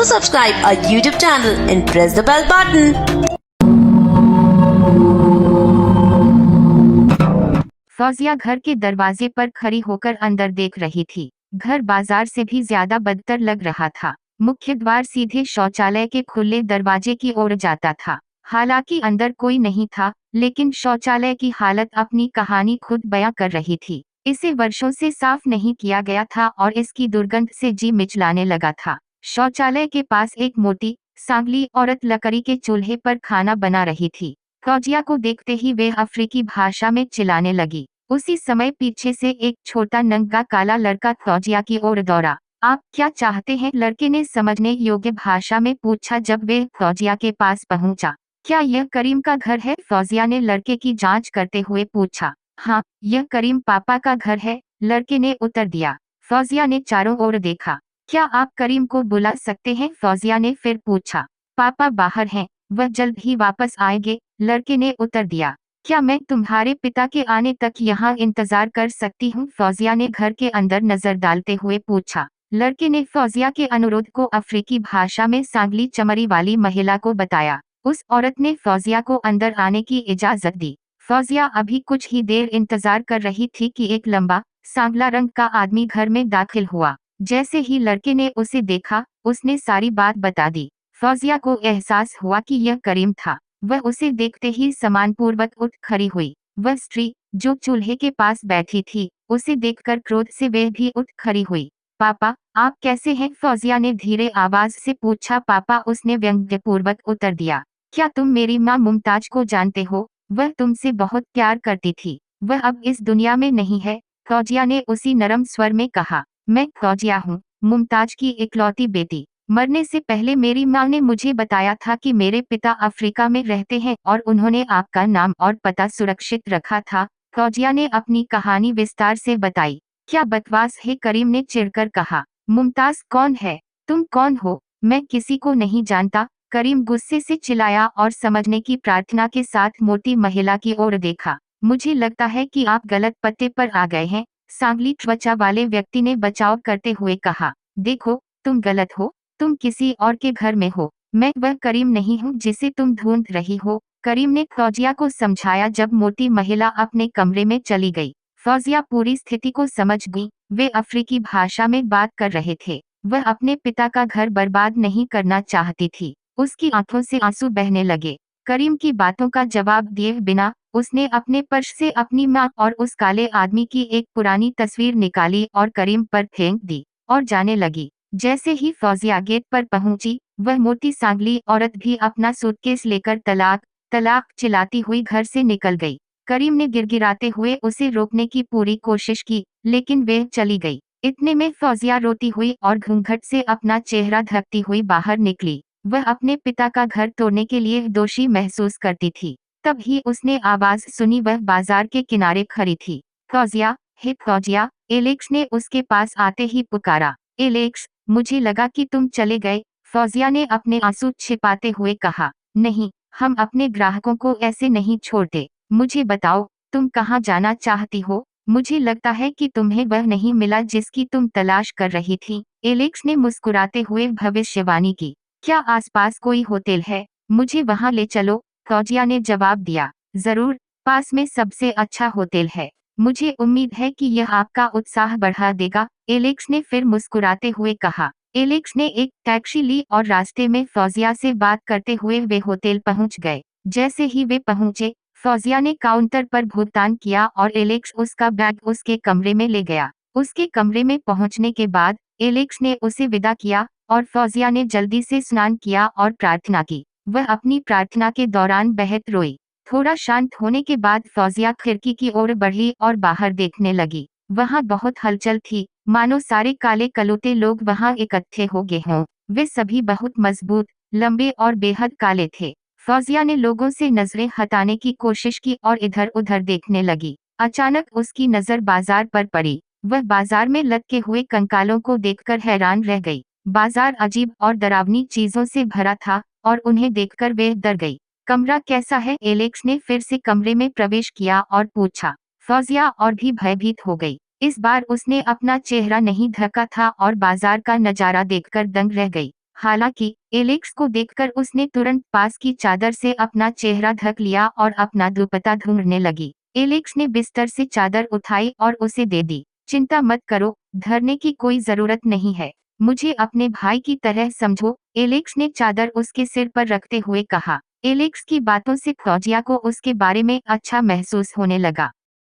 Do subscribe our YouTube channel and press the bell button. Fauzia घर के दरवाजे पर खड़ी होकर अंदर देख रही थी। घर बाजार से भी ज्यादा बदतर लग रहा था। मुख्य द्वार सीधे शौचालय के खुले दरवाजे की ओर जाता था। हालांकि अंदर कोई नहीं था, लेकिन शौचालय की हालत अपनी कहानी खुद बयां कर रही थी। इसे वर्षों से साफ नहीं किया गया था और इसकी दुर्गंध से जी मिचलाने लगा था। शौचालय के पास एक मोटी सांगली औरत लकड़ी के चूल्हे पर खाना बना रही थी। फौजिया को देखते ही वे अफ्रीकी भाषा में चिल्लाने लगी। उसी समय पीछे से एक छोटा नंगा काला लड़का फौजिया की ओर दौड़ा। आप क्या चाहते हैं? लड़के ने समझने योग्य भाषा में पूछा जब वे फौजिया के पास पहुंचा। क्या यह करीम का घर है? फौजिया ने लड़के की जांच करते हुए पूछा। हाँ, यह करीम पापा का घर है, लड़के ने उत्तर दिया। फौजिया ने चारों ओर देखा। क्या आप करीम को बुला सकते हैं? फौजिया ने फिर पूछा। पापा बाहर हैं, वह जल्द ही वापस आएंगे, लड़के ने उत्तर दिया। क्या मैं तुम्हारे पिता के आने तक यहाँ इंतजार कर सकती हूँ? फौजिया ने घर के अंदर नजर डालते हुए पूछा। लड़के ने फौजिया के अनुरोध को अफ्रीकी भाषा में सांगली चमड़ी वाली महिला को बताया। उस औरत ने फौजिया को अंदर आने की इजाजत दी। फौजिया अभी कुछ ही देर इंतजार कर रही थी कि एक लंबा सांवला रंग का आदमी घर में दाखिल हुआ। जैसे ही लड़के ने उसे देखा, उसने सारी बात बता दी। फौजिया को एहसास हुआ कि यह करीम था। वह उसे देखते ही सम्मानपूर्वक उठ खड़ी हुई। वह स्त्री जो चूल्हे के पास बैठी थी, उसे देखकर क्रोध से वह भी उठ खड़ी हुई। पापा, आप कैसे हैं? फौजिया ने धीरे आवाज से पूछा। पापा, उसने व्यंग्यपूर्वक उत्तर दिया। क्या तुम मेरी माँ मुमताज को जानते हो? वह तुमसे बहुत प्यार करती थी। वह अब इस दुनिया में नहीं है, फौजिया ने उसी नरम स्वर में कहा। मैं फौजिया हूँ, मुमताज की इकलौती बेटी। मरने से पहले मेरी माँ ने मुझे बताया था कि मेरे पिता अफ्रीका में रहते हैं और उन्होंने आपका नाम और पता सुरक्षित रखा था। फौजिया ने अपनी कहानी विस्तार से बताई। क्या बकवास है? करीम ने चिढ़कर कहा। मुमताज कौन है? तुम कौन हो? मैं किसी को नहीं जानता, करीम गुस्से से चिल्लाया और समझने की प्रार्थना के साथ मोटी महिला की ओर देखा। मुझे लगता है कि आप गलत पते पर आ गए हैं, सांगली त्वचा वाले व्यक्ति ने बचाव करते हुए कहा। देखो, तुम गलत हो, तुम किसी और के घर में हो। मैं वह करीम नहीं हूँ जिसे तुम ढूंढ रही हो, करीम ने फौजिया को समझाया जब मोटी महिला अपने कमरे में चली गई। फौजिया पूरी स्थिति को समझ गई। वे अफ्रीकी भाषा में बात कर रहे थे। वह अपने पिता का घर बर्बाद नहीं करना चाहती थी। उसकी आंखों से आंसू बहने लगे। करीम की बातों का जवाब दिए बिना उसने अपने पर्स से अपनी माँ और उस काले आदमी की एक पुरानी तस्वीर निकाली और करीम पर फेंक दी और जाने लगी। जैसे ही फौजिया गेट पर पहुंची, वह मोटी सांगली औरत भी अपना सूटकेस लेकर तलाक तलाक चिल्लाती हुई घर से निकल गई। करीम ने गिड़गिड़ाते हुए उसे रोकने की पूरी कोशिश की, लेकिन वह चली गई। इतने में फौजिया रोती हुई और घूंघट से अपना चेहरा ढकती हुई बाहर निकली। वह अपने पिता का घर तोड़ने के लिए दोषी महसूस करती थी। तभी उसने आवाज सुनी। वह बाजार के किनारे खड़ी थी। फौजिया, हे फौजिया, एलेक्स ने उसके पास आते ही पुकारा। एलेक्स, मुझे लगा कि तुम चले गए, फौजिया ने अपने आंसू छिपाते हुए कहा। नहीं, हम अपने ग्राहकों को ऐसे नहीं छोड़ते। मुझे बताओ, तुम कहाँ जाना चाहती हो? मुझे लगता है कि तुम्हें वह नहीं मिला जिसकी तुम तलाश कर रही थी, एलेक्स ने मुस्कुराते हुए भविष्यवाणी की। क्या आसपास कोई होटल है? मुझे वहां ले चलो, फौजिया ने जवाब दिया। जरूर, पास में सबसे अच्छा होटल है। मुझे उम्मीद है कि यह आपका उत्साह बढ़ा देगा, एलेक्स ने फिर मुस्कुराते हुए कहा। एलेक्स ने एक टैक्सी ली और रास्ते में फौजिया से बात करते हुए वे होटल पहुंच गए। जैसे ही वे पहुंचे, फौजिया ने काउंटर पर भुगतान किया और एलेक्स उसका बैग उसके कमरे में ले गया। उसके कमरे में पहुंचने के बाद एलेक्स ने उसे विदा किया और फौजिया ने जल्दी से स्नान किया और प्रार्थना की। वह अपनी प्रार्थना के दौरान बेहद रोई। थोड़ा शांत होने के बाद फौजिया खिड़की की ओर बढ़ी और बाहर देखने लगी। वहां बहुत हलचल थी, मानो सारे काले कलूटे लोग वहां इकट्ठे हो गए हों। वे सभी बहुत मजबूत, लंबे और बेहद काले थे। फौजिया ने लोगों से नजरें हटाने की कोशिश की और इधर उधर देखने लगी। अचानक उसकी नजर बाजार पर पड़ी। वह बाजार में लटके हुए कंकालों को देखकर हैरान रह गई। बाजार अजीब और डरावनी चीजों से भरा था और उन्हें देखकर वे डर गई। कमरा कैसा है? एलेक्स ने फिर से कमरे में प्रवेश किया और पूछा। फौजिया और भी भयभीत हो गई। इस बार उसने अपना चेहरा नहीं ढका था और बाजार का नजारा देखकर दंग रह गई। हालांकि एलेक्स को देखकर उसने तुरंत पास की चादर से अपना चेहरा ढक लिया और अपना दुपट्टा ढूंढने लगी। एलेक्स ने बिस्तर से चादर उठाई और उसे दे दी। चिंता मत करो, धरने की कोई जरूरत नहीं है। मुझे अपने भाई की तरह समझो, एलेक्स ने चादर उसके सिर पर रखते हुए कहा। एलेक्स की बातों से क्लॉजिया को उसके बारे में अच्छा महसूस होने लगा।